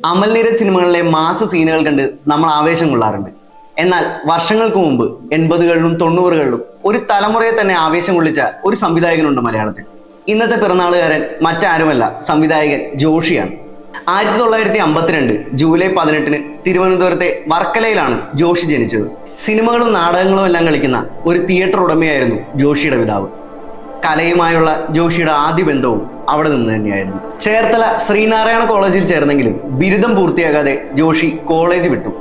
അമൽ നീരജ് സിനിമകളിലെ മാസ് സീനുകൾ കണ്ട് നമ്മൾ ആവേശം കൊള്ളാറുണ്ട്. എന്നാൽ വർഷങ്ങൾക്ക് മുമ്പ് 80കളിലും 90കളിലും ഒരു തലമുറയെ തന്നെ ആവേശം കൊള്ളിച്ച ഒരു സംവിധായകനുണ്ട് മലയാളത്തിൽ. ഇന്നത്തെ പിറന്നാളുകാരൻ മറ്റാരുമല്ല, സംവിധായകൻ ജോഷിയാണ്. 1952 ജൂലൈ 18 തിരുവനന്തപുരത്തെ വർക്കലയിലാണ് ജോഷി ജനിച്ചത്. സിനിമകളും നാടകങ്ങളും എല്ലാം കളിക്കുന്ന ഒരു തിയേറ്റർ ഉടമയായിരുന്നു ജോഷിയുടെ പിതാവ്. കലയുമായുള്ള ജോഷിയുടെ ആദ്യ ബന്ധവും അവിടെ നിന്ന് തന്നെയായിരുന്നു. ചേർത്തല ശ്രീനാരായണ കോളേജിൽ ചേർന്നെങ്കിലും ബിരുദം പൂർത്തിയാകാതെ ജോഷി കോളേജ് വിട്ടു.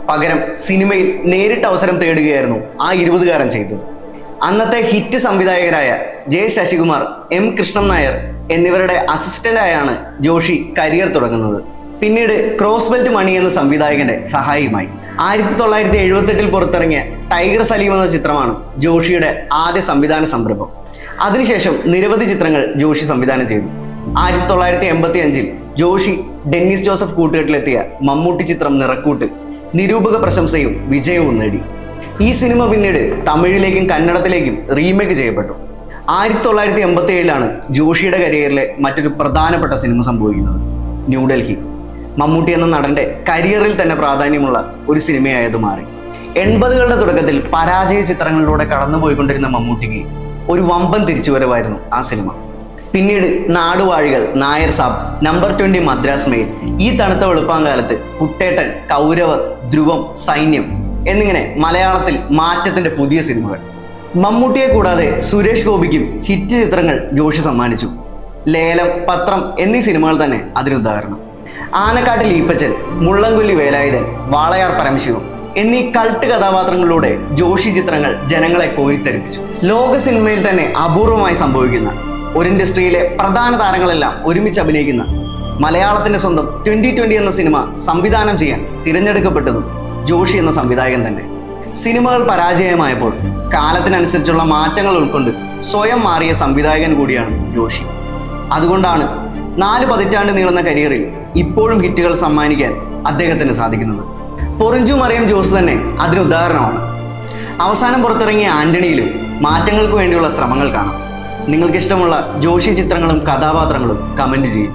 പകരം സിനിമയിൽ നേരിട്ട് അവസരം തേടുകയായിരുന്നു ആ 20കാരൻ ചെയ്തത്. അന്നത്തെ ഹിറ്റ് സംവിധായകരായ ജെ ശശികുമാർ, എം കൃഷ്ണൻ നായർ എന്നിവരുടെ അസിസ്റ്റന്റായാണ് ജോഷി കരിയർ തുടങ്ങുന്നത്. പിന്നീട് ക്രോസ് ബെൽറ്റ് മണി എന്ന സംവിധായകന്റെ സഹായിയുമായി. 1978 പുറത്തിറങ്ങിയ ടൈഗർ സലീം എന്ന ചിത്രമാണ് ജോഷിയുടെ ആദ്യ സംവിധാന സംരംഭം. അതിനുശേഷം നിരവധി ചിത്രങ്ങൾ ജോഷി സംവിധാനം ചെയ്തു. 1985 ജോഷി ഡെന്നിസ് ജോസഫ് കൂട്ടുകെട്ടിലെത്തിയ മമ്മൂട്ടി ചിത്രം നിറക്കൂട്ട് നിരൂപക പ്രശംസയും വിജയവും നേടി. ഈ സിനിമ പിന്നീട് തമിഴിലേക്കും കന്നഡത്തിലേക്കും റീമേക്ക് ചെയ്യപ്പെട്ടു. 1987 ജോഷിയുടെ കരിയറിലെ മറ്റൊരു പ്രധാനപ്പെട്ട സിനിമ സംഭവിക്കുന്നത്, ന്യൂഡൽഹി. മമ്മൂട്ടി എന്ന നടന്റെ കരിയറിൽ തന്നെ പ്രാധാന്യമുള്ള ഒരു സിനിമയായത് മാറി. 80കളുടെ തുടക്കത്തിൽ പരാജയ ചിത്രങ്ങളിലൂടെ കടന്നുപോയിക്കൊണ്ടിരുന്ന മമ്മൂട്ടിക്ക് ഒരു വമ്പൻ തിരിച്ചുവരവായിരുന്നു ആ സിനിമ. പിന്നീട് നാടുവാഴികൾ, നായർ സാബ്, നമ്പർ 20 മദ്രാസ് മെയിൽ, ഈ തണുത്ത വെളുപ്പാങ്കാലത്ത്, കുട്ടേട്ടൻ, കൗരവർ, ധ്രുവം, സൈന്യം എന്നിങ്ങനെ മലയാളത്തിൽ മാറ്റത്തിന്റെ പുതിയ സിനിമകൾ. മമ്മൂട്ടിയെ കൂടാതെ സുരേഷ് ഗോപിക്കും ഹിറ്റ് ചിത്രങ്ങൾ ജോഷി സമ്മാനിച്ചു. ലേലം, പത്രം എന്നീ സിനിമകൾ തന്നെ അതിനുദാഹരണം. ആനക്കാട്ടിൽ ഈപ്പച്ചൻ, മുള്ളംകൊല്ലി വേലായുധൻ, വാളയാർ പരമശിവം എന്നീ കൾട്ട് കഥാപാത്രങ്ങളിലൂടെ ജോഷി ചിത്രങ്ങൾ ജനങ്ങളെ കോരിത്തരിപ്പിച്ചു. ലോക സിനിമയിൽ തന്നെ അപൂർവമായി സംഭവിക്കുന്ന, ഒരു ഇൻഡസ്ട്രിയിലെ പ്രധാന താരങ്ങളെല്ലാം ഒരുമിച്ച് അഭിനയിക്കുന്ന മലയാളത്തിന്റെ സ്വന്തം 2020 എന്ന സിനിമ സംവിധാനം ചെയ്യാൻ തിരഞ്ഞെടുക്കപ്പെട്ടതും ജോഷി എന്ന സംവിധായകൻ തന്നെ. സിനിമകൾ പരാജയമായപ്പോൾ കാലത്തിനനുസരിച്ചുള്ള മാറ്റങ്ങൾ ഉൾക്കൊണ്ട് സ്വയം മാറിയ സംവിധായകൻ കൂടിയാണ് ജോഷി. അതുകൊണ്ടാണ് 4 പതിറ്റാണ്ട് നീളുന്ന കരിയറിൽ ഇപ്പോഴും ഹിറ്റുകൾ സമ്മാനിക്കാൻ അദ്ദേഹത്തിന് സാധിക്കുന്നത്. പൊറിഞ്ചു മറിയം ജോസ് തന്നെ അതിന് ഉദാഹരണമാണ്. അവസാനം പുറത്തിറങ്ങിയ ആന്റണിയിലും മാറ്റങ്ങൾക്ക് വേണ്ടിയുള്ള ശ്രമങ്ങൾ കാണാം. നിങ്ങൾക്കിഷ്ടമുള്ള ജോഷി ചിത്രങ്ങളും കഥാപാത്രങ്ങളും കമന്റ് ചെയ്യും.